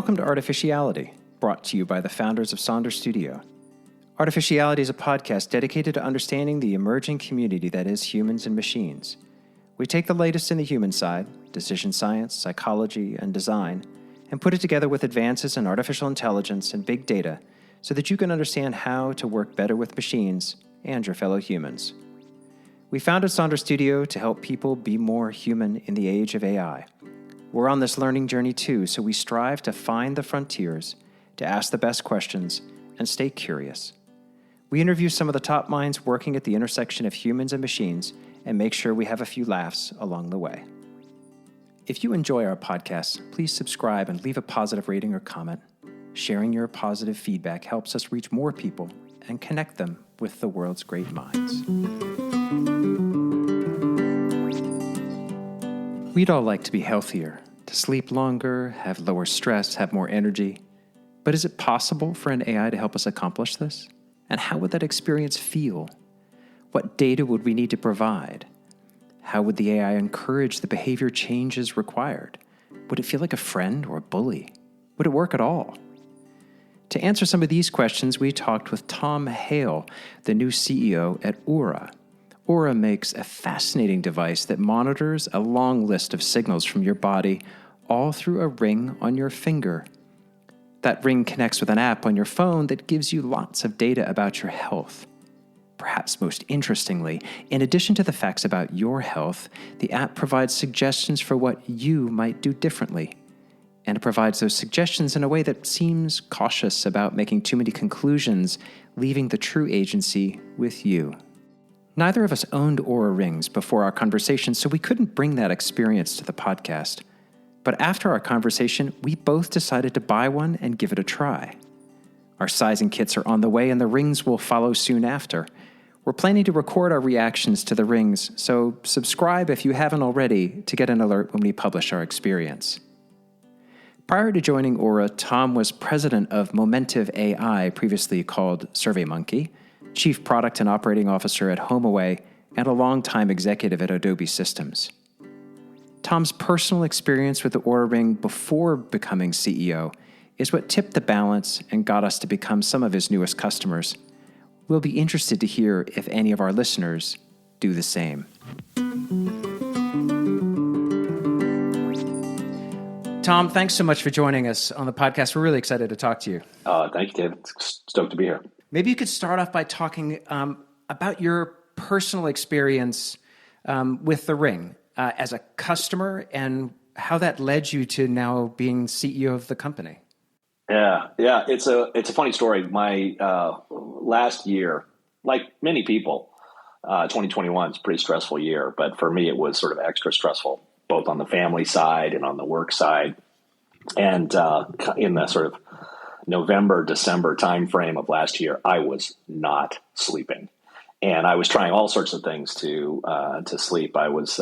Welcome to Artificiality, brought to you by the founders of Sonder Studio. Artificiality is a podcast dedicated to understanding the emerging community that is humans and machines. We take the latest in the human side, decision science, psychology, and design, and put it together with advances in artificial intelligence and big data so that you can understand how to work better with machines and your fellow humans. We founded Sonder Studio to help people be more human in the age of AI. We're on this learning journey too, so we strive to find the frontiers, to ask the best questions, and stay curious. We interview some of the top minds working at the intersection of humans and machines and make sure we have a few laughs along the way. If you enjoy our podcasts, please subscribe and leave a positive rating or comment. Sharing your positive feedback helps us reach more people and connect them with the world's great minds. We'd all like to be healthier, to sleep longer, have lower stress, have more energy. But is it possible for an AI to help us accomplish this? And how would that experience feel? What data would we need to provide? How would the AI encourage the behavior changes required? Would it feel like a friend or a bully? Would it work at all? To answer some of these questions, we talked with Tom Hale, the new CEO at Oura. Oura makes a fascinating device that monitors a long list of signals from your body, all through a ring on your finger. That ring connects with an app on your phone that gives you lots of data about your health. Perhaps most interestingly, in addition to the facts about your health, the app provides suggestions for what you might do differently. And it provides those suggestions in a way that seems cautious about making too many conclusions, leaving the true agency with you. Neither of us owned Oura rings before our conversation, so we couldn't bring that experience to the podcast. But after our conversation, we both decided to buy one and give it a try. Our sizing kits are on the way, and the rings will follow soon after. We're planning to record our reactions to the rings, so subscribe if you haven't already to get an alert when we publish our experience. Prior to joining Oura, Tom was president of Momentive AI, previously called SurveyMonkey, chief product and operating officer at HomeAway, and a longtime executive at Adobe Systems. Tom's personal experience with the Oura Ring before becoming CEO is what tipped the balance and got us to become some of his newest customers. We'll be interested to hear if any of our listeners do the same. Tom, thanks so much for joining us on the podcast. We're really excited to talk to you. Thank you, David. Stoked to be here. Maybe you could start off by talking about your personal experience with the Ring as a customer and how that led you to now being CEO of the company. Yeah. It's a funny story. My last year, like many people, 2021 is a pretty stressful year, but for me it was sort of extra stressful, both on the family side and on the work side. And in the sort of November, December timeframe of last year, I was not sleeping, and I was trying all sorts of things to sleep. I was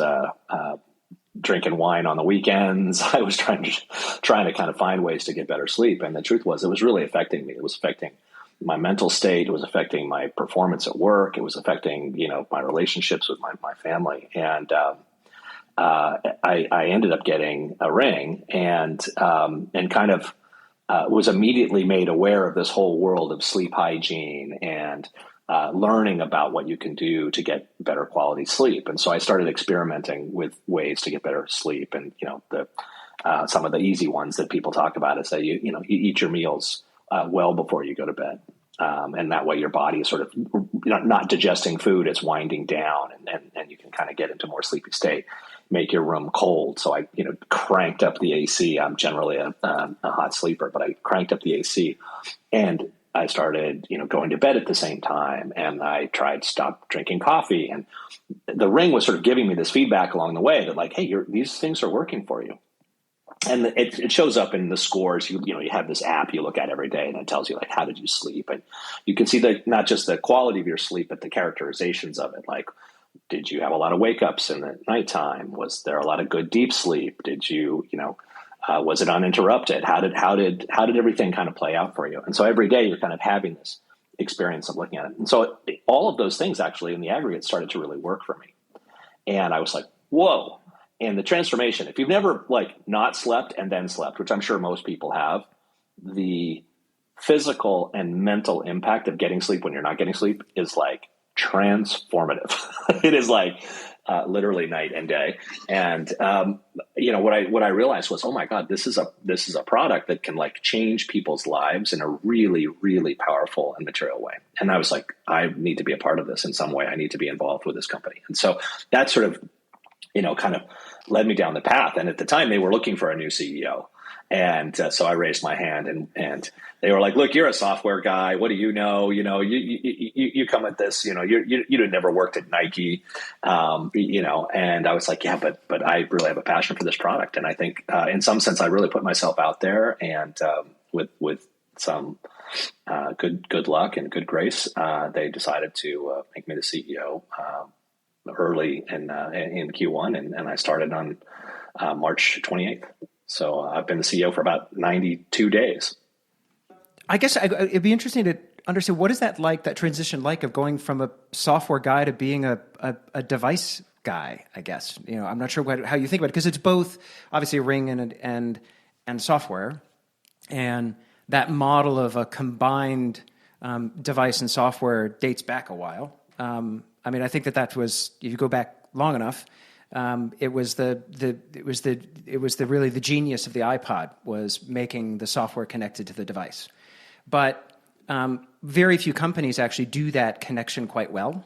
drinking wine on the weekends. I was trying to kind of find ways to get better sleep. And the truth was, it was really affecting me. It was affecting my mental state. It was affecting my performance at work. It was affecting, my relationships with my family. And I ended up getting a Ring and kind of was immediately made aware of this whole world of sleep hygiene and learning about what you can do to get better quality sleep. And so I started experimenting with ways to get better sleep. And, some of the easy ones that people talk about is that you eat your meals well before you go to bed. And that way your body is sort of not digesting food, it's winding down and you can kind of get into a more sleepy state. Make your room cold. So I, cranked up the AC. I'm generally a hot sleeper, but I cranked up the AC and I started, going to bed at the same time, and I tried to stop drinking coffee. And the Ring was sort of giving me this feedback along the way that, like, hey, these things are working for you. And it shows up in the scores. You have this app you look at every day, and it tells you, like, how did you sleep? And you can see not just the quality of your sleep, but the characterizations of it. Like, did you have a lot of wake ups in the nighttime? Was there a lot of good deep sleep? Did you, was it uninterrupted? How did everything kind of play out for you? And so every day you're kind of having this experience of looking at it. And so all of those things actually in the aggregate started to really work for me. And I was like, whoa. And the transformation, if you've never like not slept and then slept, which I'm sure most people have, the physical and mental impact of getting sleep when you're not getting sleep is like transformative. It is like literally night and day. And what I realized was, oh my God, this is a product that can like change people's lives in a really, really powerful and material way. And I was like, I need to be a part of this in some way. I need to be involved with this company. And so that sort of, kind of led me down the path. And at the time, they were looking for a new CEO. And so I raised my hand, and they were like, "Look, you're a software guy. What do you know? You come at this. You'd never worked at Nike, And I was like, "Yeah, but I really have a passion for this product, and I think in some sense I really put myself out there, and with some good luck and good grace, they decided to make me the CEO early in Q1, and I started on March 28th." So I've been the CEO for about 92 days. I guess it'd be interesting to understand, what is that like, that transition like, of going from a software guy to being a device guy, I guess. I'm not sure how you think about it, because it's both obviously a Ring and software. And that model of a combined device and software dates back a while. I think that was, if you go back long enough, it was really the genius of the iPod, was making the software connected to the device. But very few companies actually do that connection quite well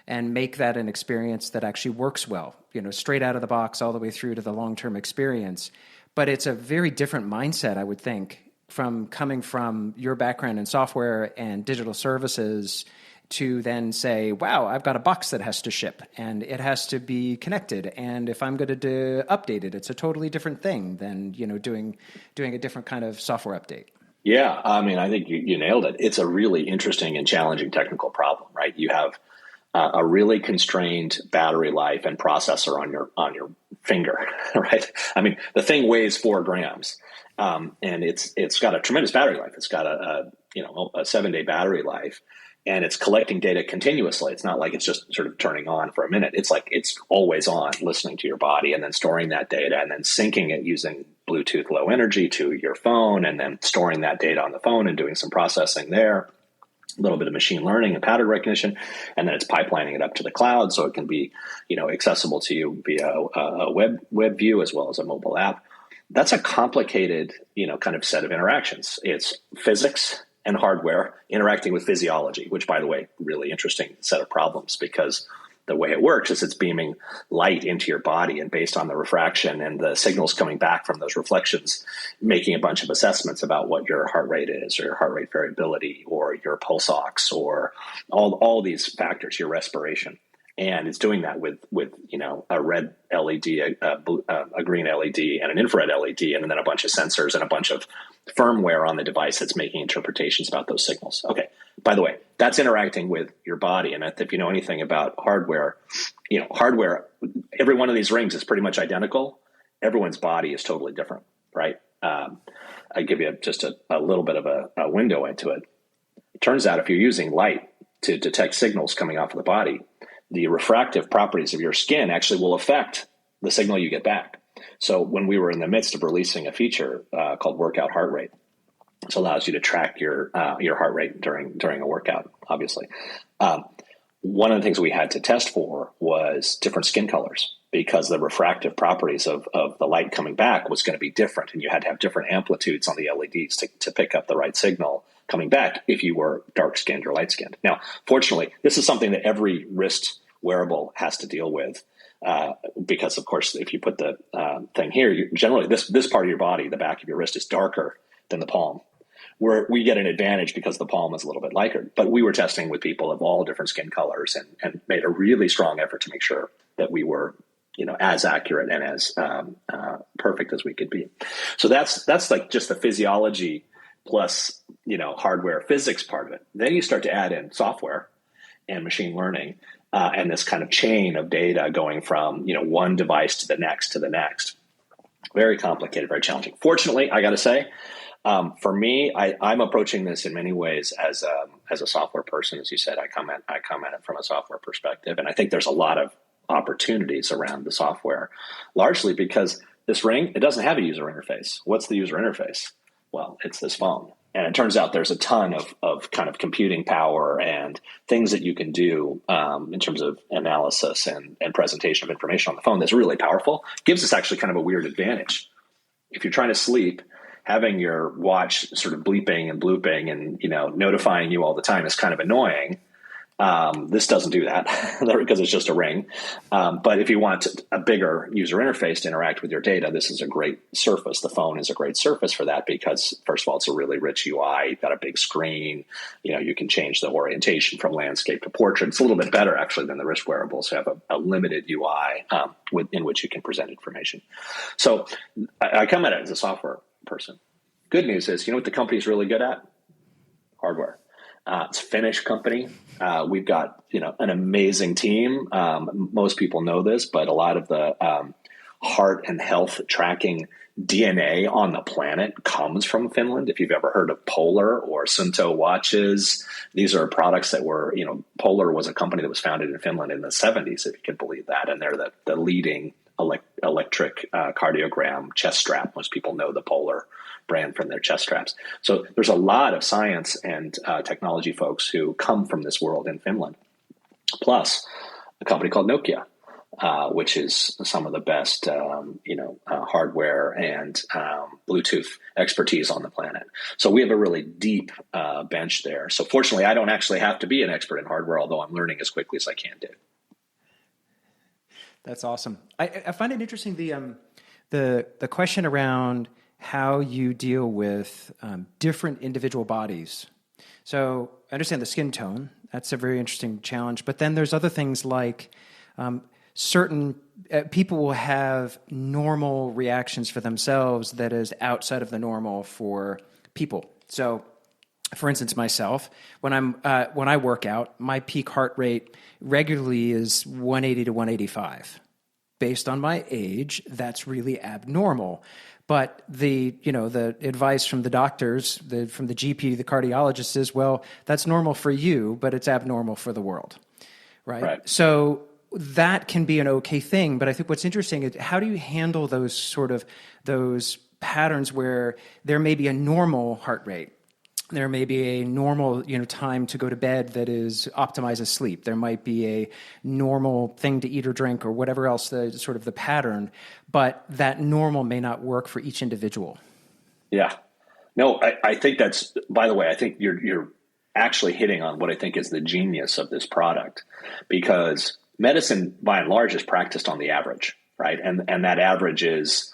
and make that an experience that actually works well, straight out of the box all the way through to the long-term experience. But it's a very different mindset, I would think, from coming from your background in software and digital services to then say, wow, I've got a box that has to ship and it has to be connected. And if I'm going to update it, it's a totally different thing than, doing a different kind of software update. Yeah. I think you nailed it. It's a really interesting and challenging technical problem, right? You have a really constrained battery life and processor on your finger, right? The thing weighs 4 grams, and it's got a tremendous battery life. It's got a 7-day battery life. And it's collecting data continuously. It's not like it's just sort of turning on for a minute. It's like it's always on, listening to your body, and then storing that data, and then syncing it using Bluetooth Low Energy to your phone, and then storing that data on the phone and doing some processing there, a little bit of machine learning and pattern recognition, and then it's pipelining it up to the cloud so it can be accessible to you via a web view as well as a mobile app. That's a complicated kind of set of interactions. It's physics and hardware interacting with physiology, which, by the way, really interesting set of problems, because the way it works is it's beaming light into your body, and based on the refraction and the signals coming back from those reflections, making a bunch of assessments about what your heart rate is, or your heart rate variability, or your pulse ox, or all these factors, your respiration. And it's doing that with a red LED, a green LED, and an infrared LED, and then a bunch of sensors and a bunch of firmware on the device that's making interpretations about those signals. Okay, by the way, that's interacting with your body. And if you know anything about hardware, every one of these rings is pretty much identical. Everyone's body is totally different, right? I give you just a little bit of a window into it. It turns out if you're using light to detect signals coming off of the body, the refractive properties of your skin actually will affect the signal you get back. So when we were in the midst of releasing a feature called Workout Heart Rate, this allows you to track your heart rate during a workout, obviously. One of the things we had to test for was different skin colors, because the refractive properties of the light coming back was going to be different, and you had to have different amplitudes on the LEDs to pick up the right signal coming back if you were dark-skinned or light-skinned. Now, fortunately, this is something that every wrist wearable has to deal with, because, of course, if you put the thing here, generally this part of your body, the back of your wrist, is darker than the palm, where we get an advantage because the palm is a little bit lighter. But we were testing with people of all different skin colors, and made a really strong effort to make sure that we were as accurate and as perfect as we could be. So that's like just the physiology plus hardware physics part of it. Then you start to add in software and machine learning, and this kind of chain of data going from one device to the next. Very complicated, very challenging. Fortunately, I got to say, for me, I'm approaching this in many ways as a software person. As you said, I come at it from a software perspective, and I think there's a lot of opportunities around the software, largely because this Ring, it doesn't have a user interface. What's the user interface? Well, it's this phone. And it turns out there's a ton of kind of computing power and things that you can do in terms of analysis and presentation of information on the phone that's really powerful. Gives us actually kind of a weird advantage. If you're trying to sleep, having your watch sort of bleeping and blooping and, you know, notifying you all the time is kind of annoying. This doesn't do that because it's just a Ring. But if you want a bigger user interface to interact with your data, this is a great surface. The phone is a great surface for that because, first of all, it's a really rich UI. You've got a big screen. You know, you can change the orientation from landscape to portrait. It's a little bit better, actually, than the wrist wearables. You have a limited UI in which you can present information. So I come at it as a software person. Good news is, you know what the company's really good at? Hardware. It's a Finnish company. We've got, you know, an amazing team. Most people know this, but a lot of the heart and health tracking DNA on the planet comes from Finland. If you've ever heard of Polar or Sunto watches, these are products that were, you know, Polar was a company that was founded in Finland in the 70s, if you can believe that. And they're the leading electric cardiogram chest strap. Most people know the Polar brand from their chest straps. So there's a lot of science and technology folks who come from this world in Finland. Plus a company called Nokia, which is some of the best, hardware and Bluetooth expertise on the planet. So we have a really deep bench there. So fortunately, I don't actually have to be an expert in hardware, although I'm learning as quickly as I can do. That's awesome. I find it interesting, the question around how you deal with different individual bodies. So I understand the skin tone. That's a very interesting challenge. But then there's other things like certain people will have normal reactions for themselves that is outside of the normal for people. So, for instance, myself, when I work out, my peak heart rate regularly is 180 to 185. Based on my age, that's really abnormal. But the advice from the doctors, from the GP, the cardiologist is, well, that's normal for you, but it's abnormal for the world, right? So that can be an okay thing. But I think what's interesting is how do you handle those patterns where there may be a normal heart rate? There may be a normal, time to go to bed that is optimizes sleep. There might be a normal thing to eat or drink or whatever else the pattern, but that normal may not work for each individual. Yeah. No, I think that's, by the way, I think you're actually hitting on what I think is the genius of this product, because medicine by and large is practiced on the average, right? And that average is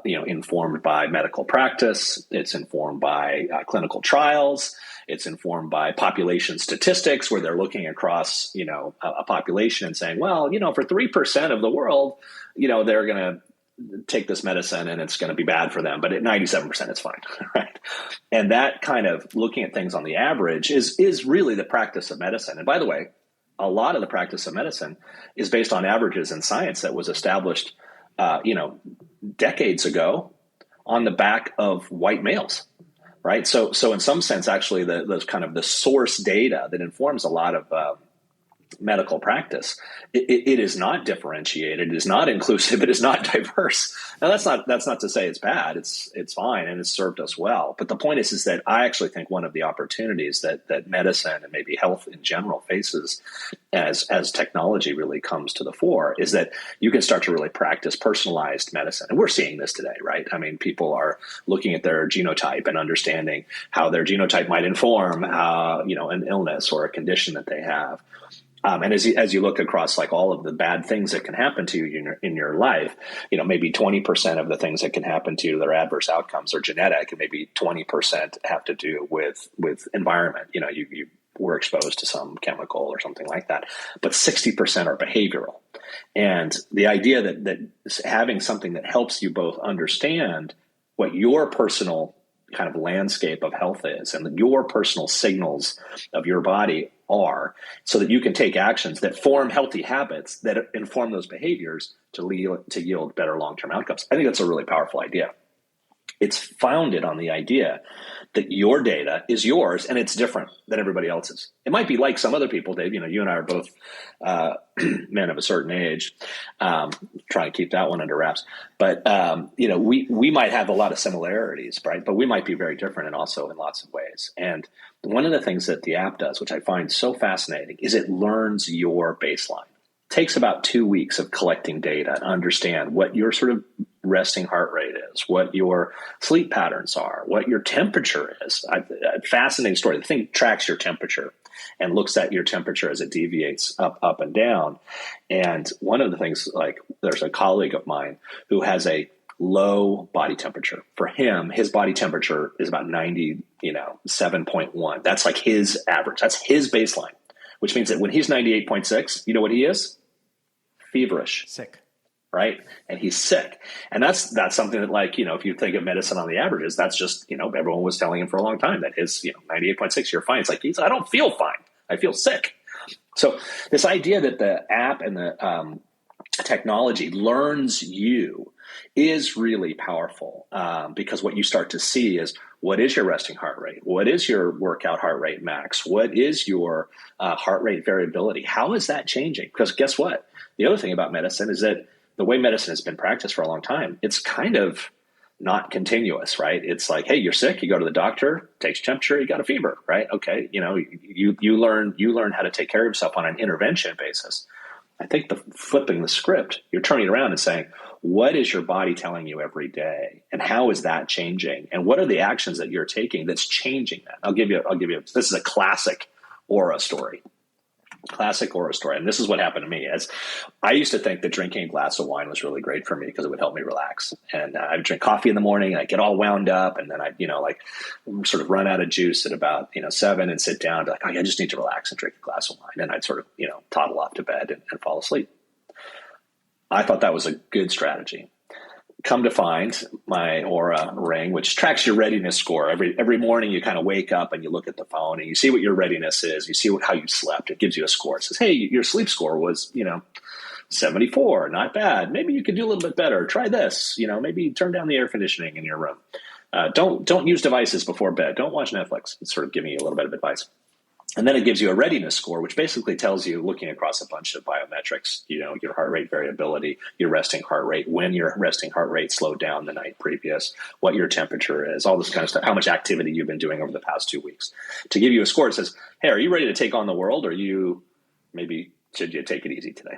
informed by medical practice. It's informed by clinical trials. It's informed by population statistics, where they're looking across, a population and saying, well, for 3% of the world, they're going to take this medicine and it's going to be bad for them, but at 97%, it's fine, right? And that kind of looking at things on the average is really the practice of medicine. And by the way, a lot of the practice of medicine is based on averages in science that was established decades ago on the back of white males, right? So in some sense, actually, the source data that informs a lot of medical practice, it is not differentiated, it is not inclusive, it is not diverse. Now that's not to say it's bad. It's fine and it's served us well. But the point is that I actually think one of the opportunities that medicine and maybe health in general faces as technology really comes to the fore is that you can start to really practice personalized medicine. And we're seeing this today, right? I mean, people are looking at their genotype and understanding how their genotype might inform an illness or a condition that they have. And as you look across like all of the bad things that can happen to you in your life, maybe 20% of the things that can happen to you that are adverse outcomes are genetic, and maybe 20% have to do with environment. You were exposed to some chemical or something like that, but 60% are behavioral. And the idea that having something that helps you both understand what your personal kind of landscape of health is and your personal signals of your body are, so that you can take actions that form healthy habits that inform those behaviors to yield better long-term outcomes. I think that's a really powerful idea. It's founded on the idea that your data is yours and it's different than everybody else's. It might be like some other people, Dave. You and I are both men of a certain age. Try and keep that one under wraps. But we might have a lot of similarities, right? But we might be very different, and also in lots of ways. And one of the things that the app does, which I find so fascinating, is it learns your baseline. Takes about 2 weeks of collecting data and understand what your sort of resting heart rate is, what your sleep patterns are, what your temperature is. A fascinating story. The thing tracks your temperature and looks at your temperature as it deviates up and down. And one of the things, like, there's a colleague of mine who has a low body temperature. For him, his body temperature is about 97.1. That's like his average. That's his baseline, which means that when he's 98.6, you know what he is? Feverish. Sick. Right? And he's sick. And that's something that, like, if you think of medicine on the averages, that's just, everyone was telling him for a long time that his, 98.6, you're fine. It's like, I don't feel fine. I feel sick. So this idea that the app and the technology learns you is really powerful, because what you start to see is, what is your resting heart rate? What is your workout heart rate max? What is your heart rate variability? How is that changing? Because guess what? The other thing about medicine is that the way medicine has been practiced for a long time, it's kind of not continuous, right? It's like, hey, you're sick, you go to the doctor, takes your temperature, you got a fever, right? Okay, you learn how to take care of yourself on an intervention basis. I think flipping the script, you're turning it around and saying, what is your body telling you every day, and how is that changing? And what are the actions that you're taking that's changing that? I'll give you. This is a classic Oura story. And this is what happened to me. As I used to think that drinking a glass of wine was really great for me because it would help me relax. And I'd drink coffee in the morning, and I'd get all wound up, and then I'd, sort of run out of juice at about, 7 and sit down, I just need to relax and drink a glass of wine. And I'd sort of, toddle off to bed and fall asleep. I thought that was a good strategy. Come to find, my Oura ring, which tracks your readiness score. Every morning you kind of wake up and you look at the phone and you see what your readiness is. You see how you slept. It gives you a score. It says, hey, your sleep score was, 74. Not bad. Maybe you could do a little bit better. Try this. Maybe turn down the air conditioning in your room. Don't use devices before bed. Don't watch Netflix. It's sort of giving you a little bit of advice. And then it gives you a readiness score, which basically tells you, looking across a bunch of biometrics, your heart rate variability, your resting heart rate, when your resting heart rate slowed down the night previous, what your temperature is, all this kind of stuff, how much activity you've been doing over the past 2 weeks. To give you a score, it says, hey, are you ready to take on the world, or should you take it easy today?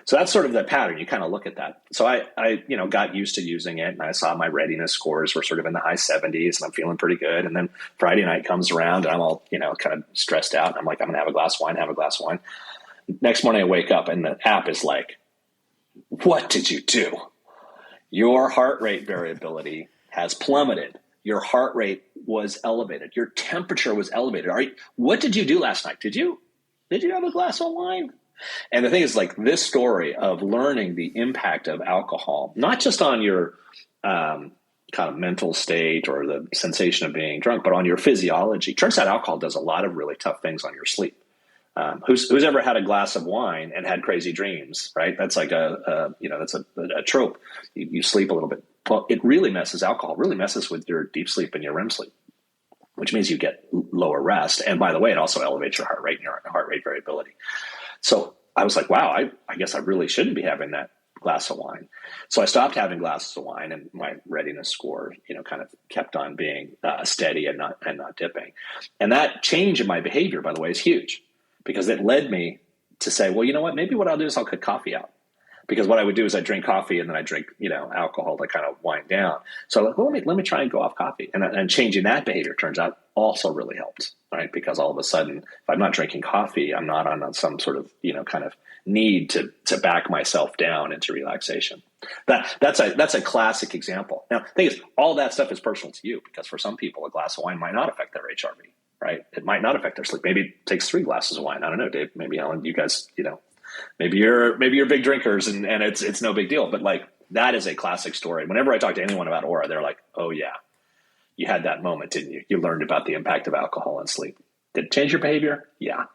So that's sort of the pattern. You kind of look at that. So I got used to using it, and I saw my readiness scores were sort of in the high 70s, and I'm feeling pretty good. And then Friday night comes around, and I'm all, kind of stressed out. And I'm like, I'm going to have a glass of wine. Next morning I wake up, and the app is like, what did you do? Your heart rate variability has plummeted. Your heart rate was elevated. Your temperature was elevated. What did you do last night? Did you have a glass of wine? And the thing is, like, this story of learning the impact of alcohol, not just on your kind of mental state or the sensation of being drunk, but on your physiology. Turns out alcohol does a lot of really tough things on your sleep. Who's ever had a glass of wine and had crazy dreams, right? That's like that's a trope. You sleep a little bit. Well, alcohol really messes with your deep sleep and your REM sleep, which means you get lower rest. And by the way, it also elevates your heart rate and your heart rate variability. So I was like, wow, I guess I really shouldn't be having that glass of wine. So I stopped having glasses of wine, and my readiness score, kind of kept on being steady and not dipping. And that change in my behavior, by the way, is huge, because it led me to say, well, you know what, maybe what I'll do is I'll cut coffee out. Because what I would do is I drink coffee and then I drink, alcohol to kind of wind down. So I'm like, well, let me try and go off coffee. And changing that behavior, turns out, also really helped, right? Because all of a sudden, if I'm not drinking coffee, I'm not on some sort of, kind of need to back myself down into relaxation. That's a classic example. Now, the thing is, all that stuff is personal to you, because for some people, a glass of wine might not affect their HRV, right? It might not affect their sleep. Maybe it takes 3 glasses of wine. I don't know, Dave. Maybe Alan, you guys, maybe you're big drinkers and it's no big deal. But like, that is a classic story. Whenever I talk to anyone about Oura, they're like, oh yeah, you had that moment, didn't you? You learned about the impact of alcohol and sleep. Did it change your behavior? Yeah.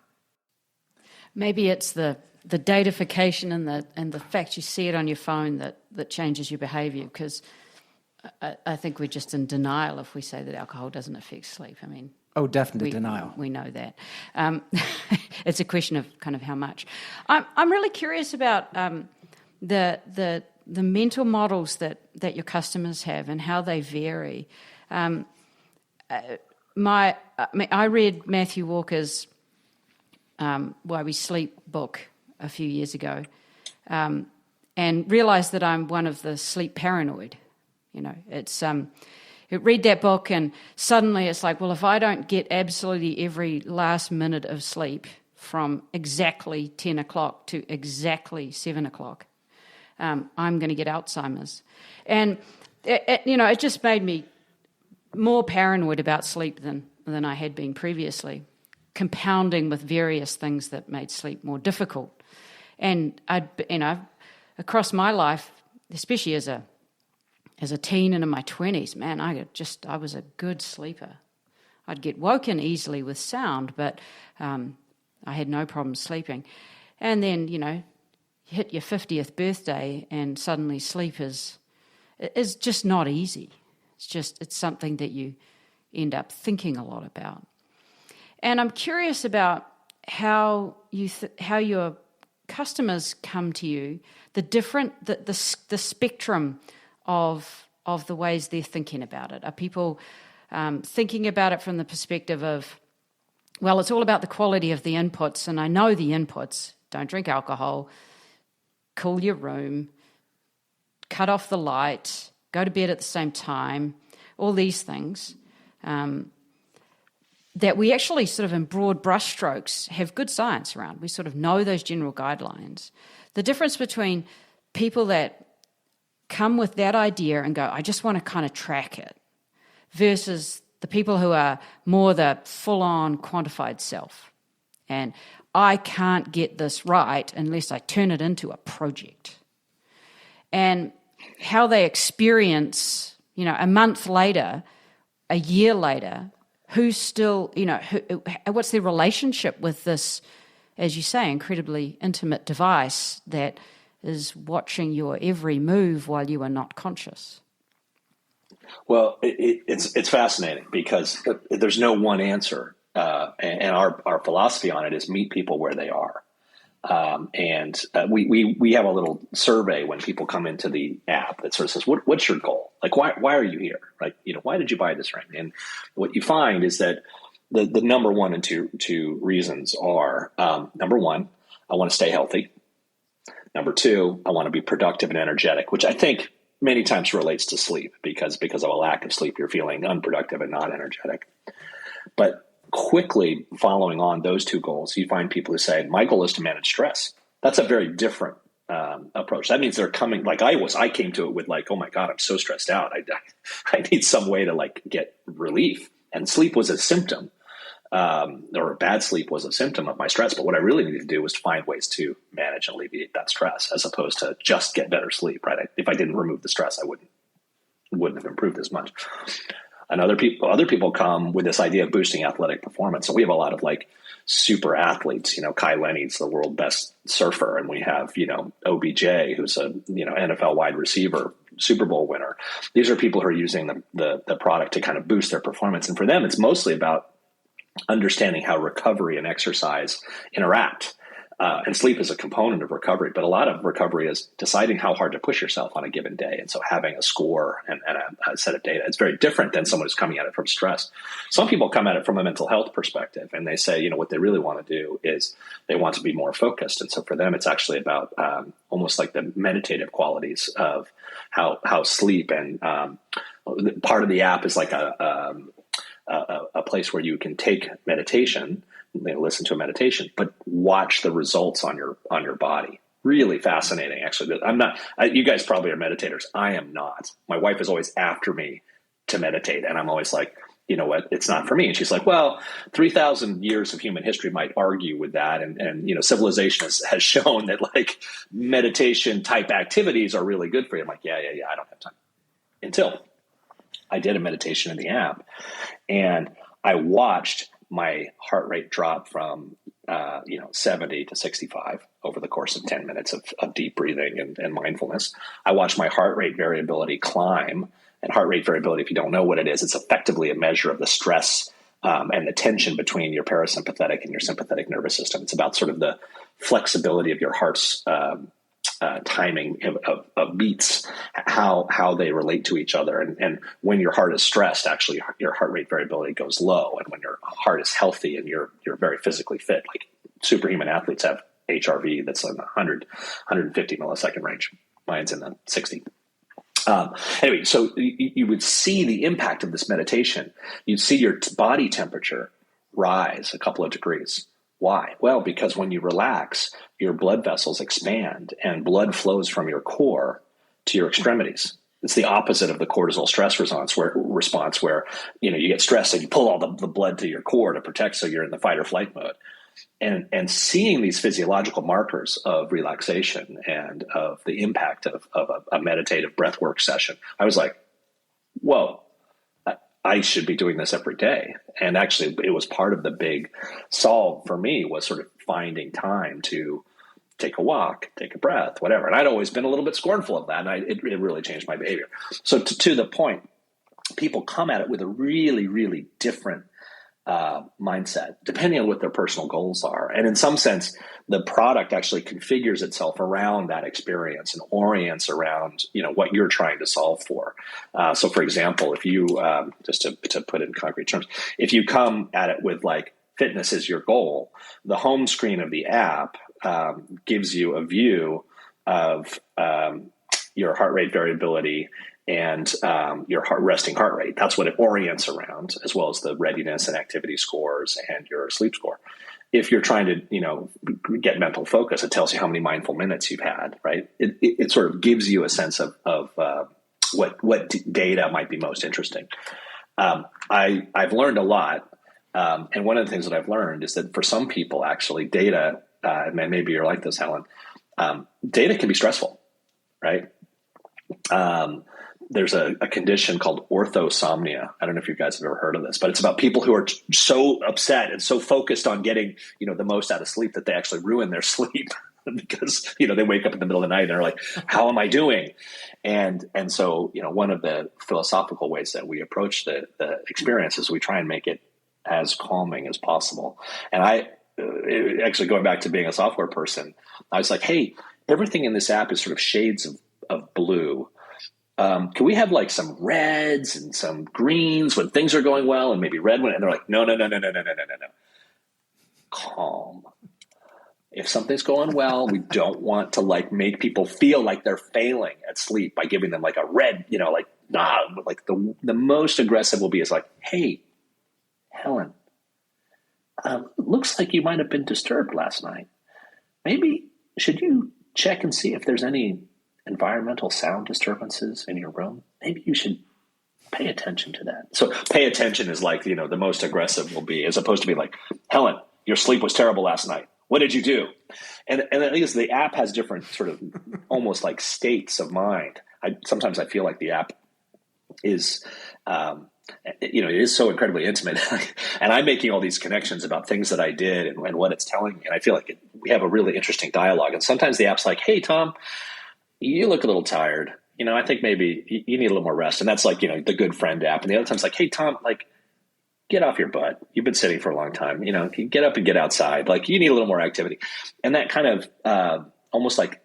Maybe it's the datafication and the fact you see it on your phone that changes your behavior. Because I think we're just in denial if we say that alcohol doesn't affect sleep. I mean, Oh, definitely denial. We know that. It's a question of kind of how much. I'm really curious about the mental models that your customers have and how they vary. I read Matthew Walker's Why We Sleep book a few years ago, and realized that I'm one of the sleep paranoid. You know, read that book and suddenly it's like, well, if I don't get absolutely every last minute of sleep from exactly 10 o'clock to exactly 7 o'clock, I'm going to get Alzheimer's. And, it just made me more paranoid about sleep than I had been previously, compounding with various things that made sleep more difficult. And across my life, especially as a teen and in my 20s, man, I was a good sleeper. I'd get woken easily with sound, but I had no problem sleeping. And then, you hit your 50th birthday and suddenly sleep is just not easy. It's something that you end up thinking a lot about. And I'm curious about how your customers come to you, the spectrum of the ways they're thinking about it. Are people thinking about it from the perspective of, well, it's all about the quality of the inputs, and I know the inputs: don't drink alcohol, cool your room, cut off the light, go to bed at the same time, all these things that we actually sort of in broad brushstrokes have good science around. We sort of know those general guidelines. The difference between people that come with that idea and go, I just want to kind of track it, versus the people who are more the full-on quantified self. And I can't get this right unless I turn it into a project. And how they experience, a month later, a year later, who's still, what's their relationship with this, as you say, incredibly intimate device that is watching your every move while you are not conscious? Well, it's fascinating because there's no one answer, and our philosophy on it is meet people where they are. We have a little survey when people come into the app that sort of says, what's your goal? Like, why are you here? Right? Why did you buy this ring? And what you find is that the number one and two reasons are, number one, I want to stay healthy. Number two, I want to be productive and energetic, which I think many times relates to sleep because of a lack of sleep, you're feeling unproductive and not energetic. But quickly following on those two goals, you find people who say, my goal is to manage stress. That's a very different approach. That means they're coming like I was. I came to it with like, oh my God, I'm so stressed out. I need some way to like get relief. And sleep was a symptom, or bad sleep was a symptom of my stress. But what I really needed to do was to find ways to manage and alleviate that stress, as opposed to just get better sleep. Right? If I didn't remove the stress, I wouldn't have improved as much. And other people come with this idea of boosting athletic performance. So we have a lot of like super athletes. Kai Lenny's the world best surfer, and we have OBJ, who's a NFL wide receiver, Super Bowl winner. These are people who are using the product to kind of boost their performance, and for them, it's mostly about understanding how recovery and exercise interact. And sleep is a component of recovery, but a lot of recovery is deciding how hard to push yourself on a given day. And so having a score and a set of data, it's very different than someone who's coming at it from stress. Some people come at it from a mental health perspective, and they say, what they really want to do is they want to be more focused. And so for them, it's actually about almost like the meditative qualities of how sleep, and part of the app is like a place where you can take meditation, listen to a meditation, but watch the results on your body. Really fascinating, actually. I'm not. You guys probably are meditators. I am not. My wife is always after me to meditate, and I'm always like, you know what? It's not for me. And she's like, well, 3,000 years of human history might argue with that, and civilization has shown that like meditation type activities are really good for you. I'm like, yeah. I don't have time. Until I did a meditation in the app, and I watched my heart rate drop from 70 to 65 over the course of 10 minutes of deep breathing and mindfulness. I watched my heart rate variability climb. And heart rate variability, if you don't know what it is, it's effectively a measure of the stress and the tension between your parasympathetic and your sympathetic nervous system. It's about sort of the flexibility of your heart's timing of beats, how they relate to each other. And when your heart is stressed, actually your heart rate variability goes low. And when your heart is healthy and you're very physically fit, like superhuman athletes have HRV that's in the 150 millisecond range. Mine's in the 60. Anyway, so you would see the impact of this meditation. You'd see your body temperature rise a couple of degrees. Why? Well, because when you relax, your blood vessels expand and blood flows from your core to your extremities. It's the opposite of the cortisol stress response where you get stressed and you pull all the blood to your core to protect, so you're in the fight or flight mode. And seeing these physiological markers of relaxation and of the impact of a meditative breathwork session, I was like, whoa, I should be doing this every day. And actually, it was part of the big solve for me, was sort of finding time to take a walk, take a breath, whatever. And I'd always been a little bit scornful of that, and it really changed my behavior. So to the point, people come at it with a really, really different mindset, depending on what their personal goals are. And in some sense, the product actually configures itself around that experience and orients around, what you're trying to solve for. So for example, if you, just to put it in concrete terms, if you come at it with like fitness is your goal, the home screen of the app gives you a view of your heart rate variability and your resting heart rate. That's what it orients around, as well as the readiness and activity scores and your sleep score. If you're trying to, get mental focus, it tells you how many mindful minutes you've had, right? It sort of gives you a sense of what data might be most interesting. I've learned a lot. And one of the things that I've learned is that for some people, actually, data, and maybe you're like this, Helen, data can be stressful, right? There's a condition called orthosomnia. I don't know if you guys have ever heard of this, but it's about people who are so upset and so focused on getting, the most out of sleep that they actually ruin their sleep because, they wake up in the middle of the night and they're like, how am I doing? And so, one of the philosophical ways that we approach the experience is we try and make it as calming as possible. And actually going back to being a software person, I was like, hey, everything in this app is sort of shades of blue. Can we have like some reds and some greens when things are going well, and maybe red when, and they're like, no. Calm. If something's going well, we don't want to like make people feel like they're failing at sleep by giving them like a red, like the most aggressive will be is like, hey, Helen, looks like you might have been disturbed last night. Maybe should you check and see if there's any environmental sound disturbances in your room? Maybe you should pay attention to that. So pay attention is like, the most aggressive will be, as opposed to be like, Helen, your sleep was terrible last night. What did you do? And the thing is, the app has different sort of almost like states of mind. Sometimes I feel like the app is, it is so incredibly intimate. And I'm making all these connections about things that I did and what it's telling me. And I feel like we have a really interesting dialogue. And sometimes the app's like, hey, Tom, you look a little tired. I think maybe you need a little more rest. And that's like, the good friend app. And the other time's like, hey, Tom, like, get off your butt. You've been sitting for a long time. Get up and get outside. Like, you need a little more activity. And that kind of almost like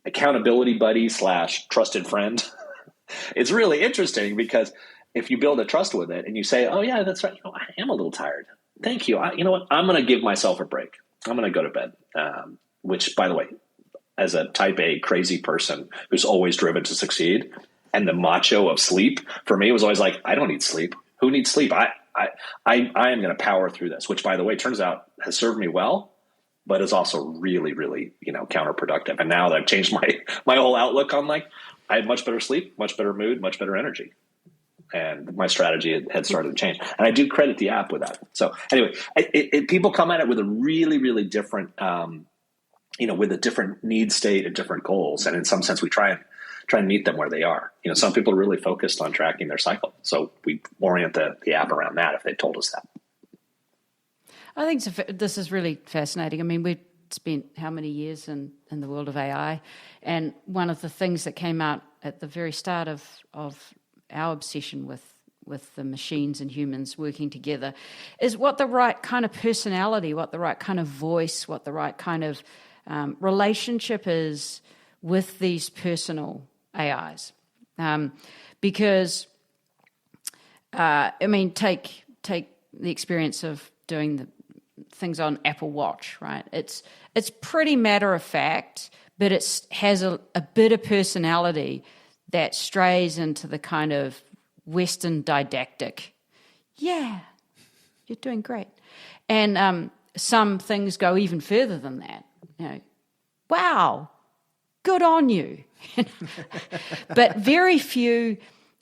accountability buddy / trusted friend. It's really interesting because if you build a trust with it and you say, oh, yeah, that's right. I am a little tired. Thank you. You know what? I'm going to give myself a break. I'm going to go to bed, which, by the way, as a type A crazy person who's always driven to succeed, and the macho of sleep for me was always like, I don't need sleep. Who needs sleep? I am going to power through this, which, by the way, turns out has served me well, but is also really, really, counterproductive. And now that I've changed my whole outlook on like, I had much better sleep, much better mood, much better energy. And my strategy had started to change. And I do credit the app with that. So anyway, people come at it with a really, really different, with a different need state and different goals. And in some sense, we try and meet them where they are. Some people are really focused on tracking their cycle. So we orient the app around that if they told us that. I think this is really fascinating. I mean, we've spent how many years in the world of AI, and one of the things that came out at the very start of our obsession with the machines and humans working together is what the right kind of personality, what the right kind of voice, what the right kind of relationship is with these personal AIs. Because, I mean, take the experience of doing the things on Apple Watch, right? It's pretty matter of fact, but it has a bit of personality that strays into the kind of Western didactic. Yeah, you're doing great. And some things go even further than that. You know, wow, good on you. But very few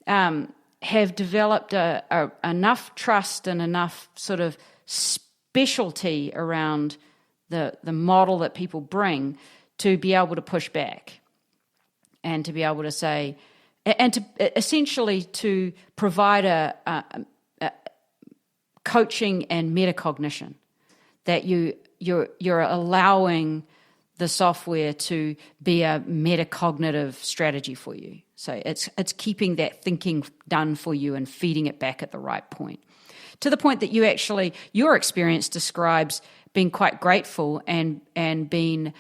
have developed enough trust and enough sort of specialty around the model that people bring to be able to push back and to be able to say, and to essentially to provide a coaching and metacognition that you're allowing the software to be a metacognitive strategy for you. So it's keeping that thinking done for you and feeding it back at the right point. To the point that your experience describes being quite grateful and being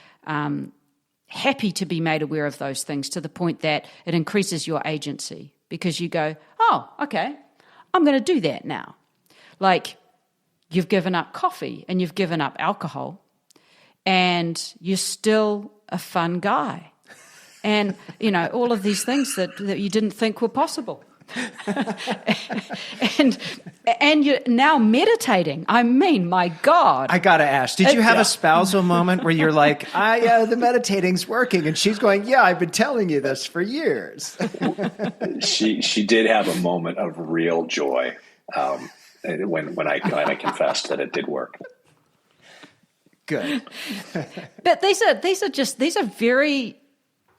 happy to be made aware of those things, to the point that it increases your agency because you go, oh, okay, I'm going to do that now. Like you've given up coffee and you've given up alcohol and you're still a fun guy. And, you know, all of these things that you didn't think were possible. and you're now meditating. I mean, my God. I gotta ask, did you have a spousal moment where you're like, the meditating's working, and she's going, yeah, I've been telling you this for years. She did have a moment of real joy when I confessed that it did work. Good. But these are very,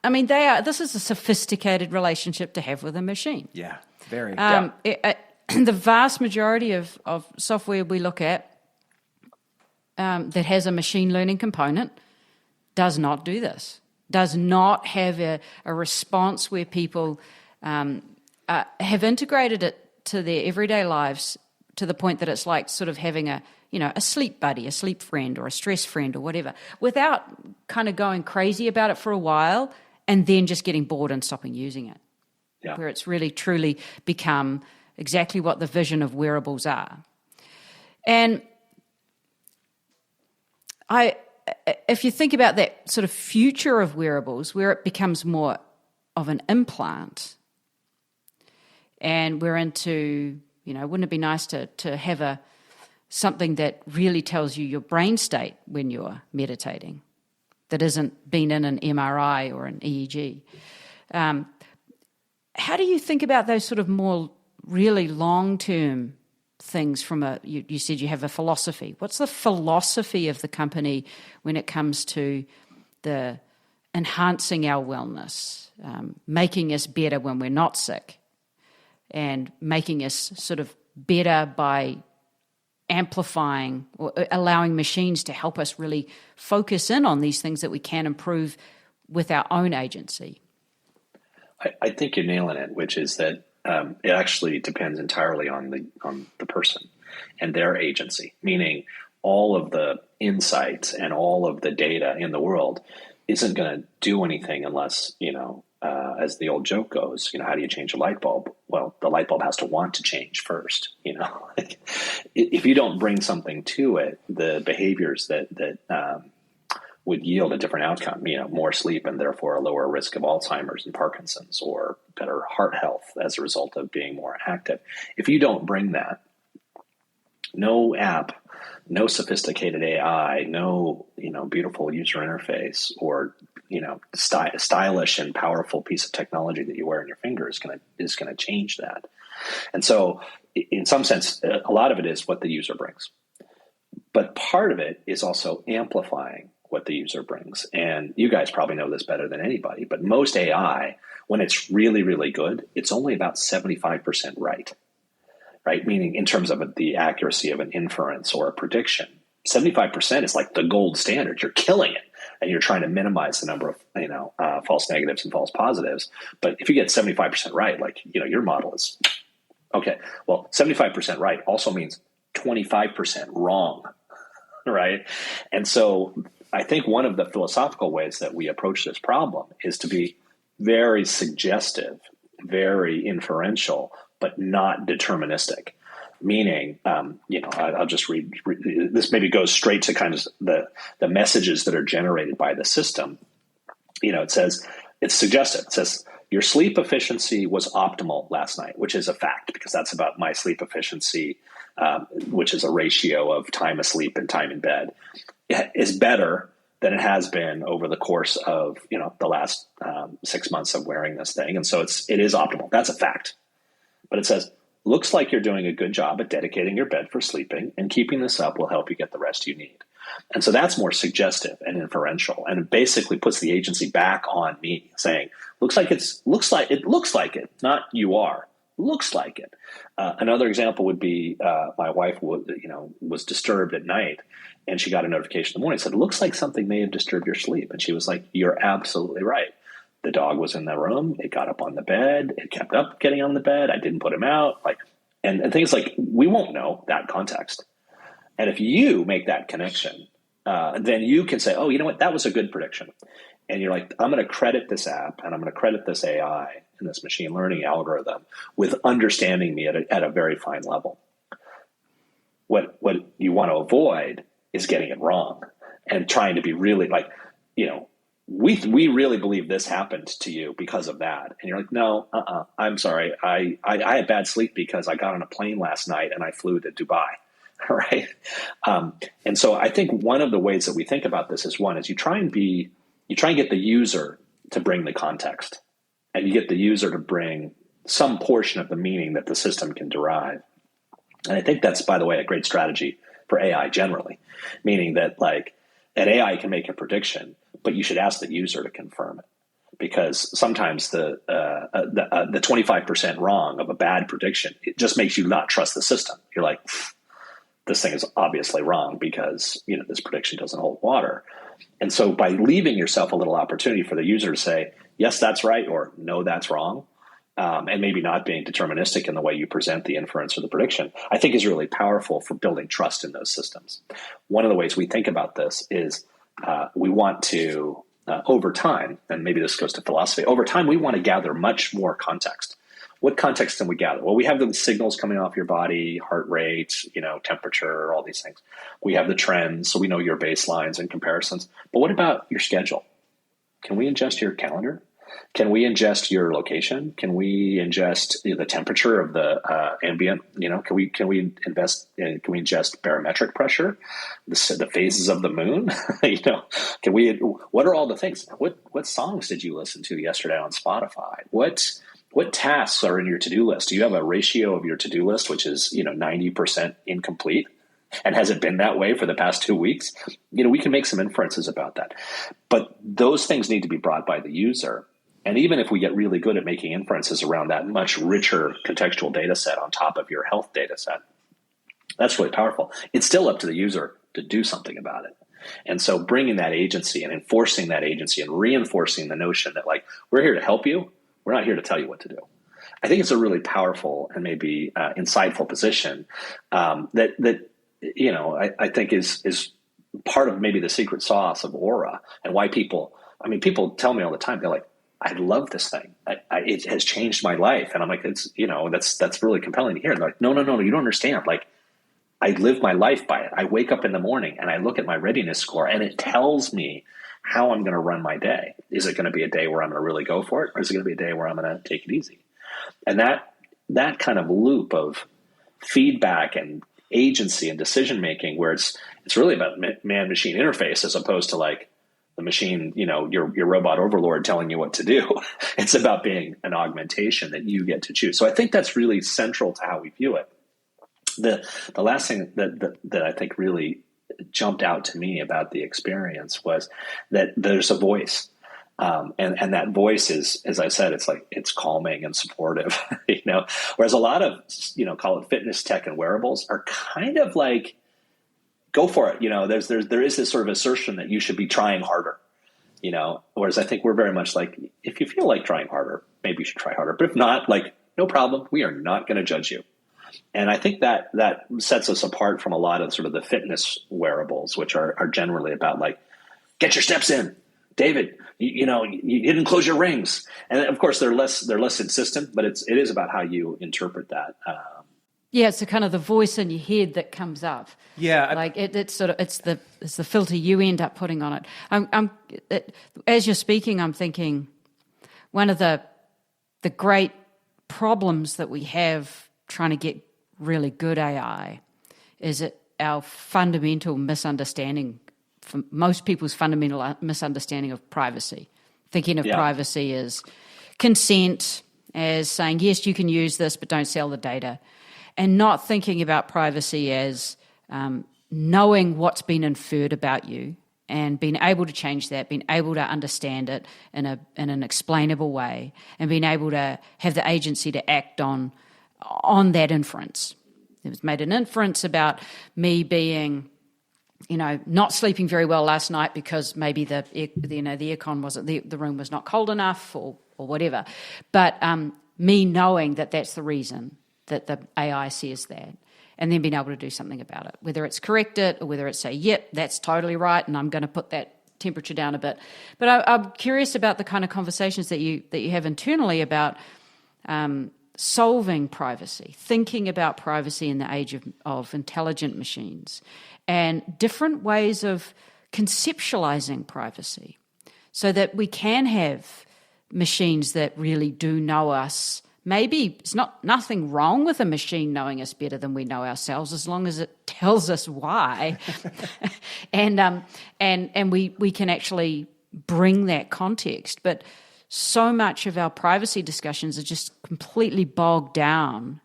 I mean, this is a sophisticated relationship to have with a machine. Yeah, very. The vast majority of software we look at that has a machine learning component does not do this, does not have a response where people have integrated it to their everyday lives to the point that it's like sort of having a sleep buddy, a sleep friend, or a stress friend, or whatever, without kind of going crazy about it for a while and then just getting bored and stopping using it. Yeah. Where it's really truly become exactly what the vision of wearables are. And if you think about that sort of future of wearables, where it becomes more of an implant, and we're into, wouldn't it be nice to have something that really tells you your brain state when you're meditating, that isn't been in an MRI or an EEG? How do you think about those sort of more really long-term things you said you have a philosophy. What's the philosophy of the company when it comes to the enhancing our wellness, making us better when we're not sick, and making us sort of better by amplifying or allowing machines to help us really focus in on these things that we can improve with our own agency? I think you're nailing it, which is that it actually depends entirely on the person and their agency, meaning all of the insights and all of the data in the world isn't going to do anything unless, as the old joke goes, how do you change a light bulb? Well, the light bulb has to want to change first. If you don't bring something to it, the behaviors that would yield a different outcome, more sleep and therefore a lower risk of Alzheimer's and Parkinson's, or better heart health as a result of being more active. If you don't bring that, no app, no sophisticated AI, no, beautiful user interface, or, stylish and powerful piece of technology that you wear on your finger is going to change that. And so in some sense, a lot of it is what the user brings, but part of it is also amplifying what the user brings. And you guys probably know this better than anybody, but most AI, when it's really, really good, it's only about 75% right? Meaning in terms of the accuracy of an inference or a prediction. 75% is like the gold standard. You're killing it. And you're trying to minimize the number of, false negatives and false positives. But if you get 75% right, like, your model is okay. Well, 75% right also means 25% wrong, right? And so I think one of the philosophical ways that we approach this problem is to be very suggestive, very inferential, but not deterministic. Meaning, I'll just read. This maybe goes straight to kind of the messages that are generated by the system. It says, it's suggestive. It says, your sleep efficiency was optimal last night, which is a fact, because that's about my sleep efficiency, which is a ratio of time asleep and time in bed, is better than it has been over the course of, the last 6 months of wearing this thing. And so it is optimal. That's a fact. But it says, looks like you're doing a good job at dedicating your bed for sleeping, and keeping this up will help you get the rest you need. And so that's more suggestive and inferential, and it basically puts the agency back on me, saying, looks like it, not you are. Looks like it. Another example would be my wife was disturbed at night, and she got a notification in the morning. It said, looks like something may have disturbed your sleep. And she was like, you're absolutely right. The dog was in the room. It got up on the bed. It kept up getting on the bed. I didn't put him out. And things like, we won't know that context. And if you make that connection, then you can say, oh, you know what? That was a good prediction. And you're like, I'm going to credit this app, and I'm going to credit this AI and this machine learning algorithm with understanding me at a very fine level. What you want to avoid is getting it wrong and trying to be really we really believe this happened to you because of that. And you're like, no, I'm sorry. I had bad sleep because I got on a plane last night and I flew to Dubai. All right. And so I think one of the ways that we think about this is you try and get the user to bring the context, and you get the user to bring some portion of the meaning that the system can derive. And I think that's, by the way, a great strategy for AI generally, meaning that an AI can make a prediction, but you should ask the user to confirm it, because sometimes the 25% wrong of a bad prediction, it just makes you not trust the system. You're like, this thing is obviously wrong because this prediction doesn't hold water. And so by leaving yourself a little opportunity for the user to say, yes, that's right, or no, that's wrong, and maybe not being deterministic in the way you present the inference or the prediction, I think is really powerful for building trust in those systems. One of the ways we think about this is we want to, over time, and maybe this goes to philosophy, over time we want to gather much more context. What context can we gather? Well, we have the signals coming off your body, heart rate, temperature, all these things. We have the trends, so we know your baselines and comparisons. But what about your schedule? Can we ingest your calendar? Can we ingest your location? Can we ingest the temperature of the ambient? Can we ingest barometric pressure, the phases of the moon? Can we? What are all the things? What songs did you listen to yesterday on Spotify? What tasks are in your to-do list? Do you have a ratio of your to-do list which is 90% incomplete? And has it been that way for the past 2 weeks? We can make some inferences about that. But those things need to be brought by the user. And even if we get really good at making inferences around that much richer contextual data set on top of your health data set, that's really powerful. It's still up to the user to do something about it. And so bringing that agency and enforcing that agency and reinforcing the notion that we're here to help you. We're not here to tell you what to do. I think it's a really powerful and maybe insightful position that I think is part of maybe the secret sauce of Oura, and why people tell me all the time, they're like, I love this thing. It has changed my life. And I'm like, that's really compelling to hear. And they're like, no, you don't understand. I live my life by it. I wake up in the morning and I look at my readiness score, and it tells me how I'm going to run my day. Is it going to be a day where I'm going to really go for it, or is it going to be a day where I'm going to take it easy? And that kind of loop of feedback and agency and decision making, where it's really about man-machine interface as opposed to the machine, your robot overlord telling you what to do. It's about being an augmentation that you get to choose. So I think that's really central to how we view it. The last thing that I think really jumped out to me about the experience was that there's a voice. And that voice is, as I said, it's calming and supportive, whereas a lot of, call it fitness tech and wearables are kind of go for it. There is this sort of assertion that you should be trying harder, whereas I think we're very much like, if you feel like trying harder, maybe you should try harder. But if not, like, no problem. We are not going to judge you. And I think that sets us apart from a lot of sort of the fitness wearables, which are generally about like, get your steps in, David. You didn't close your rings, and of course they're less insistent, but it is about how you interpret that. Yeah, it's the kind of the voice in your head that comes up. Yeah, like it's the filter you end up putting on it. As you're speaking, I'm thinking one of the great problems that we have trying to get really good AI is our fundamental misunderstanding, from most people's fundamental misunderstanding of privacy. Thinking of privacy as consent, as saying, yes, you can use this, but don't sell the data. And not thinking about privacy as knowing what's been inferred about you and being able to change that, being able to understand it in an explainable way, and being able to have the agency to act on that inference. It was made an inference about me being, not sleeping very well last night because maybe the aircon wasn't, the room was not cold enough or whatever. But me knowing that that's the reason that the AI says that, and then being able to do something about it, whether it's correct it or whether it's say, yep, that's totally right, and I'm going to put that temperature down a bit. But I'm curious about the kind of conversations that you have internally about solving privacy, thinking about privacy in the age of intelligent machines, and different ways of conceptualizing privacy so that we can have machines that really do know us. Maybe it's nothing wrong with a machine knowing us better than we know ourselves, as long as it tells us why, and we can actually bring that context. But so much of our privacy discussions are just completely bogged down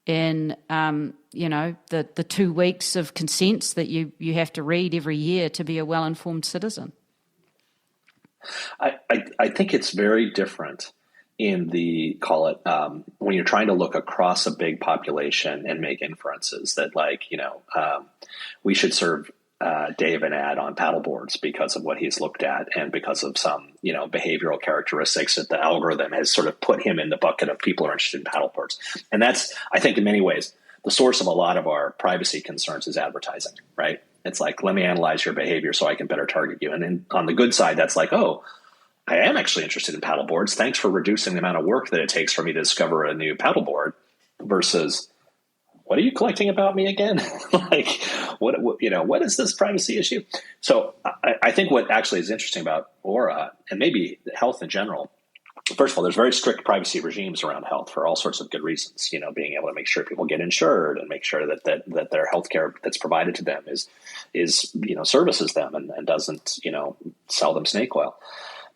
in the 2 weeks of consents that you have to read every year to be a well-informed citizen. I think it's very different in the, call it, when you're trying to look across a big population and make inferences that, like, we should serve Dave an ad on paddle boards because of what he's looked at and because of some, behavioral characteristics that the algorithm has sort of put him in the bucket of people who are interested in paddle boards. And that's, I think, in many ways, the source of a lot of our privacy concerns is advertising, right? It's like, let me analyze your behavior so I can better target you. And then on the good side, that's like, oh, I am actually interested in paddle boards. Thanks for reducing the amount of work that it takes for me to discover a new paddle board, versus, what are you collecting about me again? Like, what is this privacy issue? So I think what actually is interesting about Oura, and maybe health in general, first of all, there's very strict privacy regimes around health for all sorts of good reasons. Being able to make sure people get insured and make sure that their health care that's provided to them is services them and doesn't sell them snake oil.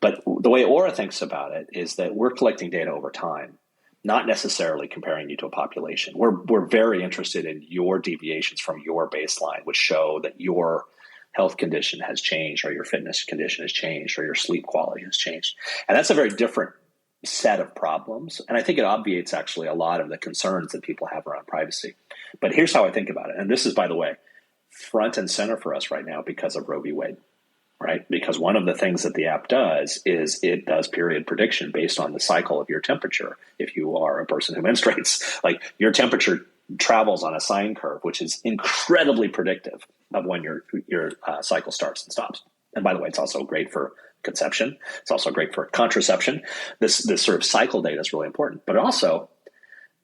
But the way Oura thinks about it is that we're collecting data over time, not necessarily comparing you to a population. We're very interested in your deviations from your baseline, which show that your health condition has changed, or your fitness condition has changed, or your sleep quality has changed. And that's a very different set of problems. And I think it obviates actually a lot of the concerns that people have around privacy. But here's how I think about it. And this is, by the way, front and center for us right now because of Roe v. Wade. Right? Because one of the things that the app does is it does period prediction based on the cycle of your temperature. If you are a person who menstruates, like, your temperature travels on a sine curve, which is incredibly predictive of when your cycle starts and stops. And by the way, it's also great for conception. It's also great for contraception. This sort of cycle data is really important. But also,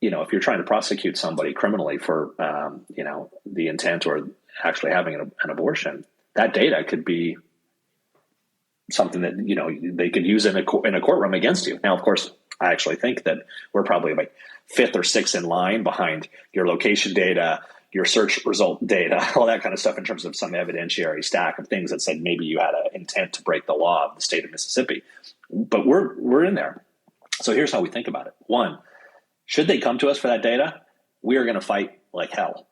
if you're trying to prosecute somebody criminally for, the intent or actually having an abortion, that data could be something that they could use in a courtroom against you. Now, of course, I actually think that we're probably like fifth or sixth in line behind your location data, your search result data, all that kind of stuff in terms of some evidentiary stack of things that said maybe you had an intent to break the law of the state of Mississippi. But we're in there. So here's how we think about it. One, should they come to us for that data, we are going to fight like hell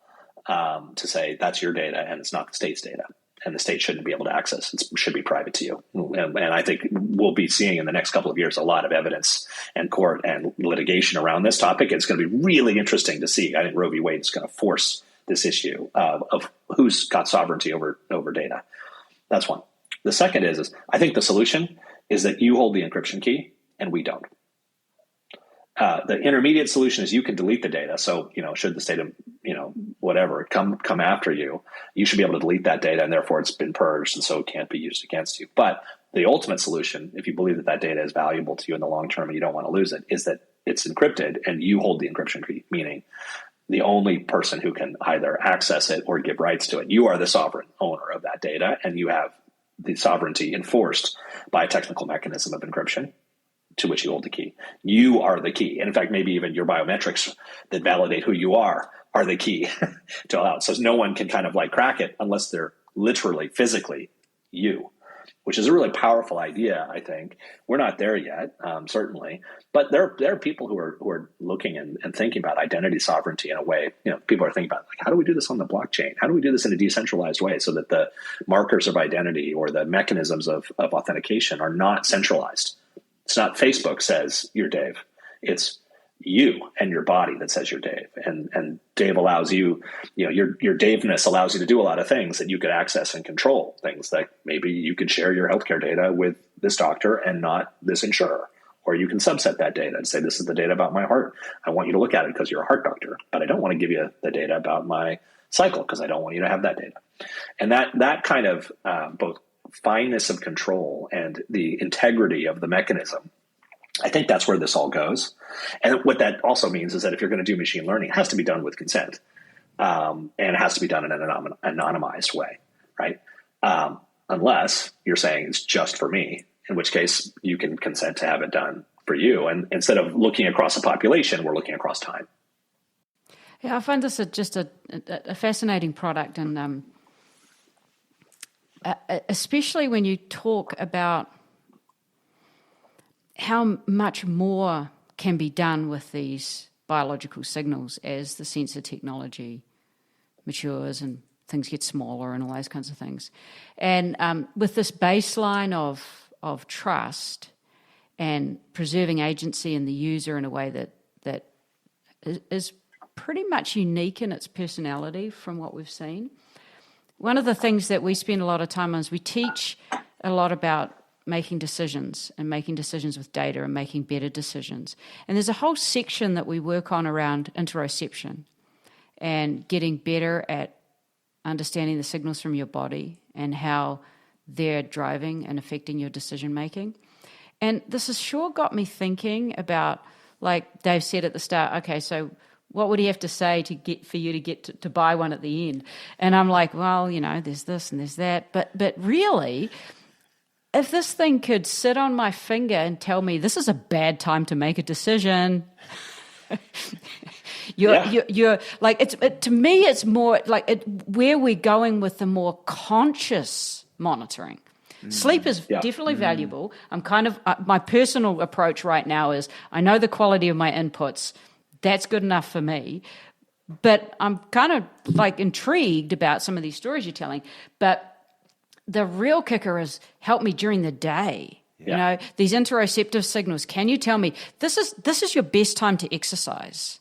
to say that's your data and it's not the state's data. And the state shouldn't be able to access. It should be private to you. And I think we'll be seeing in the next couple of years a lot of evidence and court and litigation around this topic. It's going to be really interesting to see. I think Roe v. Wade is going to force this issue of who's got sovereignty over data. That's one. The second is I think the solution is that you hold the encryption key and we don't. The intermediate solution is you can delete the data. So, should the state of, whatever come after you, you should be able to delete that data, and therefore it's been purged, and so it can't be used against you. But the ultimate solution, if you believe that data is valuable to you in the long term and you don't want to lose it, is that it's encrypted and you hold the encryption key, meaning the only person who can either access it or give rights to it. You are the sovereign owner of that data, and you have the sovereignty enforced by a technical mechanism of encryption to which you hold the key. You are the key. And in fact, maybe even your biometrics that validate who you are the key to allow it. So no one can kind of like crack it unless they're literally, physically you, which is a really powerful idea, I think. We're not there yet, certainly. But there are people who are looking and thinking about identity sovereignty in a way. People are thinking about, like, how do we do this on the blockchain? How do we do this in a decentralized way so that the markers of identity or the mechanisms of authentication are not centralized? It's not Facebook says you're Dave. It's you and your body that says you're Dave. And Dave allows you, your Daveness allows you to do a lot of things that you could access and control. Things like maybe you could share your healthcare data with this doctor and not this insurer. Or you can subset that data and say, this is the data about my heart. I want you to look at it because you're a heart doctor, but I don't want to give you the data about my cycle because I don't want you to have that data. And that kind of both fineness of control and the integrity of the mechanism, I think that's where this all goes. And what that also means is that if you're going to do machine learning, it has to be done with consent. And it has to be done in an anonymized way, right? Unless you're saying it's just for me, in which case you can consent to have it done for you. And instead of looking across a population, we're looking across time. Yeah, I find this just a fascinating product. And especially when you talk about how much more can be done with these biological signals as the sensor technology matures and things get smaller and all those kinds of things. And with this baseline of trust and preserving agency in the user in a way that is pretty much unique in its personality from what we've seen. One of the things that we spend a lot of time on is we teach a lot about making decisions and making decisions with data and making better decisions. And there's a whole section that we work on around interoception and getting better at understanding the signals from your body and how they're driving and affecting your decision making. And this has sure got me thinking about, like Dave said at the start, okay, so what would he have to say for you to get to buy one at the end? And I'm like, well, there's this and there's that. But really, if this thing could sit on my finger and tell me this is a bad time to make a decision, you're like, to me, it's more like where we're going with the more conscious monitoring. Sleep is definitely valuable. I'm kind of, my personal approach right now is I know the quality of my inputs. That's good enough for me. But I'm kind of like intrigued about some of these stories you're telling. But the real kicker is help me during the day. Yeah. These interoceptive signals. Can you tell me this is your best time to exercise?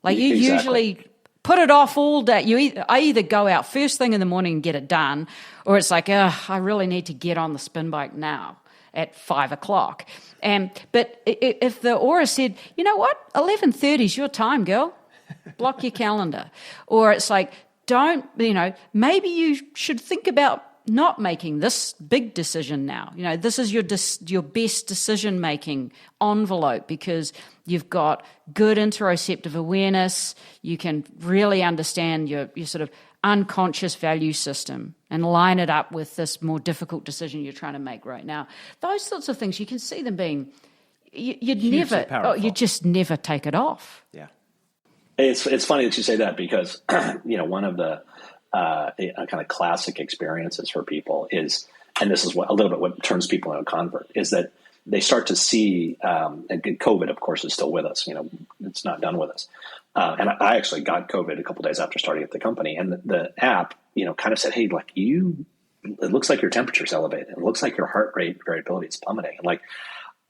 Like you usually put it off all day. I either go out first thing in the morning and get it done, or it's like, I really need to get on the spin bike now at 5:00. But if the Oura said, you know what, 11:30 is your time, girl. Block your calendar. Or it's like, maybe you should think about not making this big decision now. This is your best decision-making envelope because you've got good interoceptive awareness. You can really understand your sort of unconscious value system and line it up with this more difficult decision you're trying to make right now. Those sorts of things, you can see them being, you'd just never take it off. Yeah. It's funny that you say that because, one of the kind of classic experiences for people is, and this is a little bit what turns people into a convert, is that they start to see, and COVID, of course, is still with us. It's not done with us. And I actually got COVID a couple of days after starting at the company, and the app, kind of said, hey, like it looks like your temperature's elevated. It looks like your heart rate variability is plummeting. And like,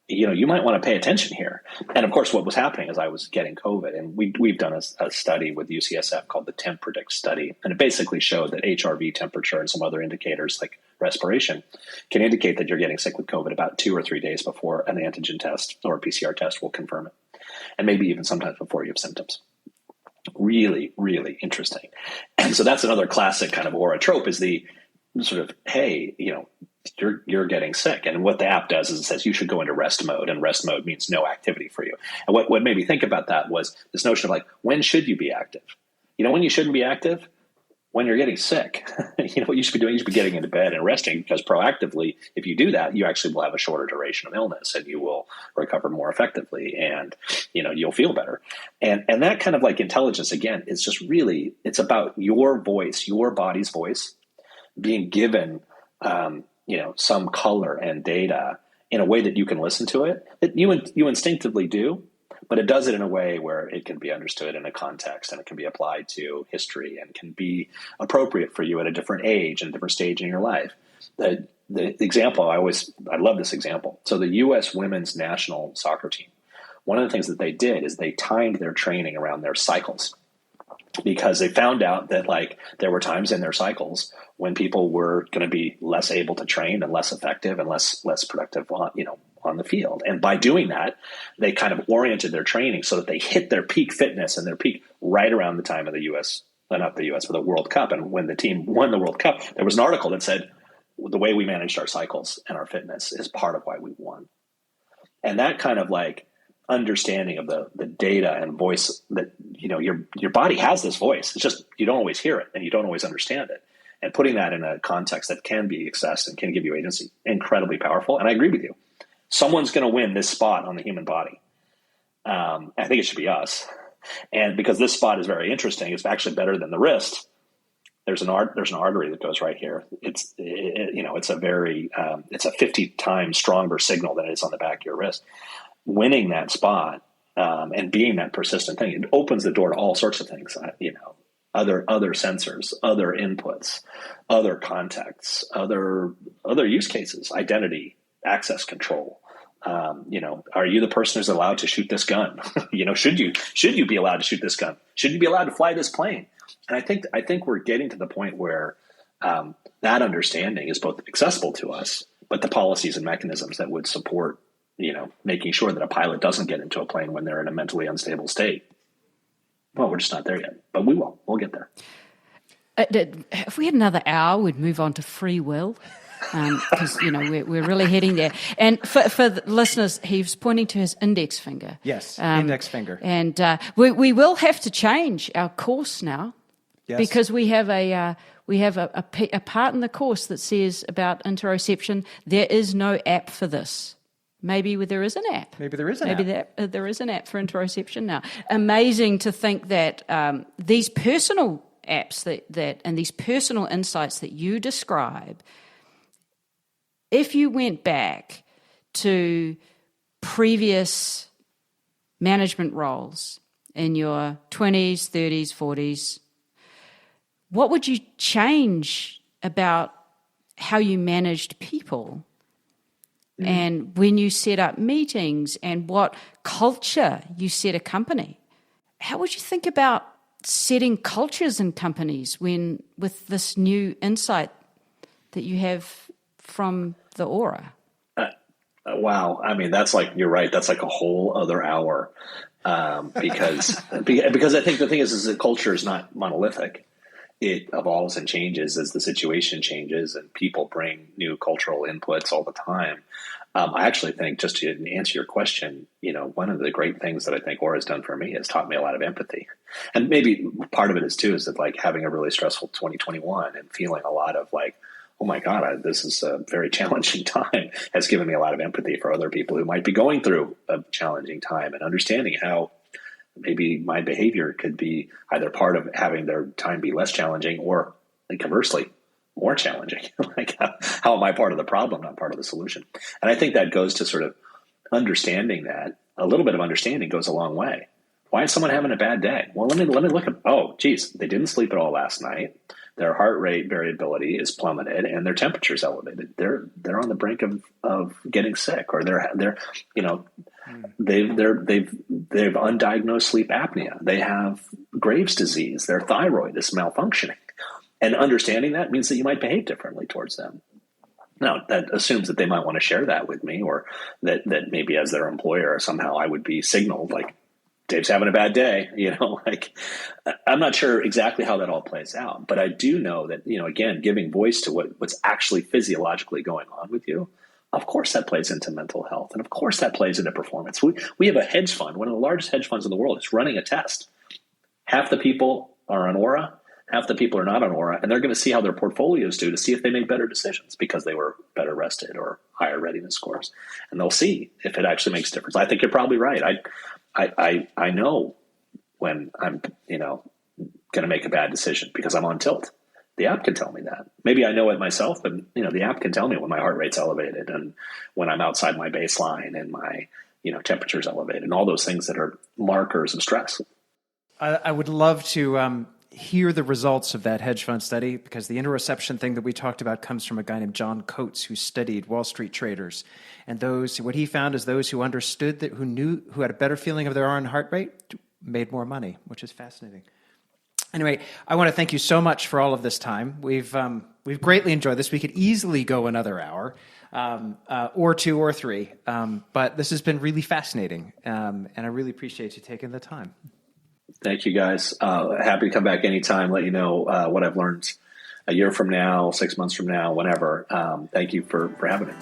you might want to pay attention here. And of course, what was happening is I was getting COVID, and we've done a study with UCSF called the Temp Predict study. And it basically showed that HRV temperature and some other indicators like respiration can indicate that you're getting sick with COVID about 2 or 3 days before an antigen test or a PCR test will confirm it. And maybe even sometimes before you have symptoms. Really, really interesting. And so that's another classic kind of Oura trope, is the sort of, hey, you're getting sick. And what the app does is it says you should go into rest mode, and rest mode means no activity for you. And what made me think about that was this notion of like, when should you be active? When you shouldn't be active? When you're getting sick. What you should be doing, you should be getting into bed and resting, because proactively, if you do that, you actually will have a shorter duration of illness, and you will recover more effectively, and you'll feel better. And that kind of like intelligence, again, is just really, it's about your voice, your body's voice being given some color and data in a way that you can listen to it, that you instinctively do, but it does it in a way where it can be understood in a context, and it can be applied to history, and can be appropriate for you at a different age and different stage in your life. The example, I love this example. So the U.S. women's national soccer team, one of the things that they did is they timed their training around their cycles, because they found out that like there were times in their cycles when people were going to be less able to train and less effective and less productive on the field. And by doing that, they kind of oriented their training so that they hit their peak fitness and their peak right around the time of the not the US, but the World Cup. And when the team won the World Cup, there was an article that said the way we managed our cycles and our fitness is part of why we won. And that kind of like understanding of the data and voice, that your body has this voice. It's just you don't always hear it, and you don't always understand it. And putting that in a context that can be accessed and can give you agency, incredibly powerful. And I agree with you. Someone's going to win this spot on the human body. I think it should be us. And because this spot is very interesting, it's actually better than the wrist. There's an artery that goes right here. It's a 50 times stronger signal than it is on the back of your wrist. Winning that spot and being that persistent thing, it opens the door to all sorts of things. Other sensors, other inputs, other contexts, other use cases, identity, access control. Are you the person who's allowed to shoot this gun? Should you be allowed to shoot this gun? Should you be allowed to fly this plane? And I think we're getting to the point where that understanding is both accessible to us, but the policies and mechanisms that would support, making sure that a pilot doesn't get into a plane when they're in a mentally unstable state. Well, we're just not there yet, but we will. We'll get there. If we had another hour, we'd move on to free will, because we're really heading there. And for the listeners, he was pointing to his index finger. Yes, index finger. And we will have to change our course now, yes, because we have a part in the course that says about interoception. There is no app for this. Maybe there is an app. Maybe there is an app. There is an app for interoception now. Amazing to think that these personal apps that and these personal insights that you describe, if you went back to previous management roles in your 20s, 30s, 40s, what would you change about how you managed people? And when you set up meetings, and what culture you set a company? How would you think about setting cultures in companies with this new insight that you have from the Oura? Wow. I mean, that's like, you're right. That's like a whole other hour. Because I think the thing is that culture is not monolithic. It evolves and changes as the situation changes, and people bring new cultural inputs all the time. I actually think, just to answer your question, one of the great things that I think Oura has done for me is taught me a lot of empathy. And maybe part of it is that like having a really stressful 2021 and feeling a lot of like, oh my God, this is a very challenging time, has given me a lot of empathy for other people who might be going through a challenging time, and understanding how maybe my behavior could be either part of having their time be less challenging, or conversely, more challenging. Like, how am I part of the problem, not part of the solution? And I think that goes to sort of understanding that. A little bit of understanding goes a long way. Why is someone having a bad day? Well, let me look at, oh, geez, they didn't sleep at all last night. their heart rate variability is plummeted and their temperature is elevated. They're on the brink of getting sick, or they're you know they've undiagnosed sleep apnea. They have Graves' disease. Their thyroid is malfunctioning, and understanding that means that you might behave differently towards them. Now, that assumes that they might want to share that with me, or that maybe as their employer somehow I would be signaled like, Dave's having a bad day, like I'm not sure exactly how that all plays out, but I do know that, again, giving voice to what's actually physiologically going on with you, of course that plays into mental health. And of course that plays into performance. We have a hedge fund, one of the largest hedge funds in the world, is running a test. Half the people are on Oura, half the people are not on Oura, and they're going to see how their portfolios do to see if they made better decisions because they were better rested or higher readiness scores. And they'll see if it actually makes a difference. I think you're probably right. I know when I'm, going to make a bad decision because I'm on tilt. The app can tell me that. Maybe I know it myself, but the app can tell me when my heart rate's elevated and when I'm outside my baseline and my, temperature's elevated and all those things that are markers of stress. I would love to hear the results of that hedge fund study, because the interoception thing that we talked about comes from a guy named John Coates, who studied Wall Street traders. And what he found is those who understood that, who had a better feeling of their own heart rate, made more money, which is fascinating. Anyway, I want to thank you so much for all of this time. We've greatly enjoyed this. We could easily go another hour, or two or three, but this has been really fascinating, and I really appreciate you taking the time. Thank you, guys. Happy to come back anytime, let you know what I've learned a year from now, 6 months from now, whenever. Thank you for having me.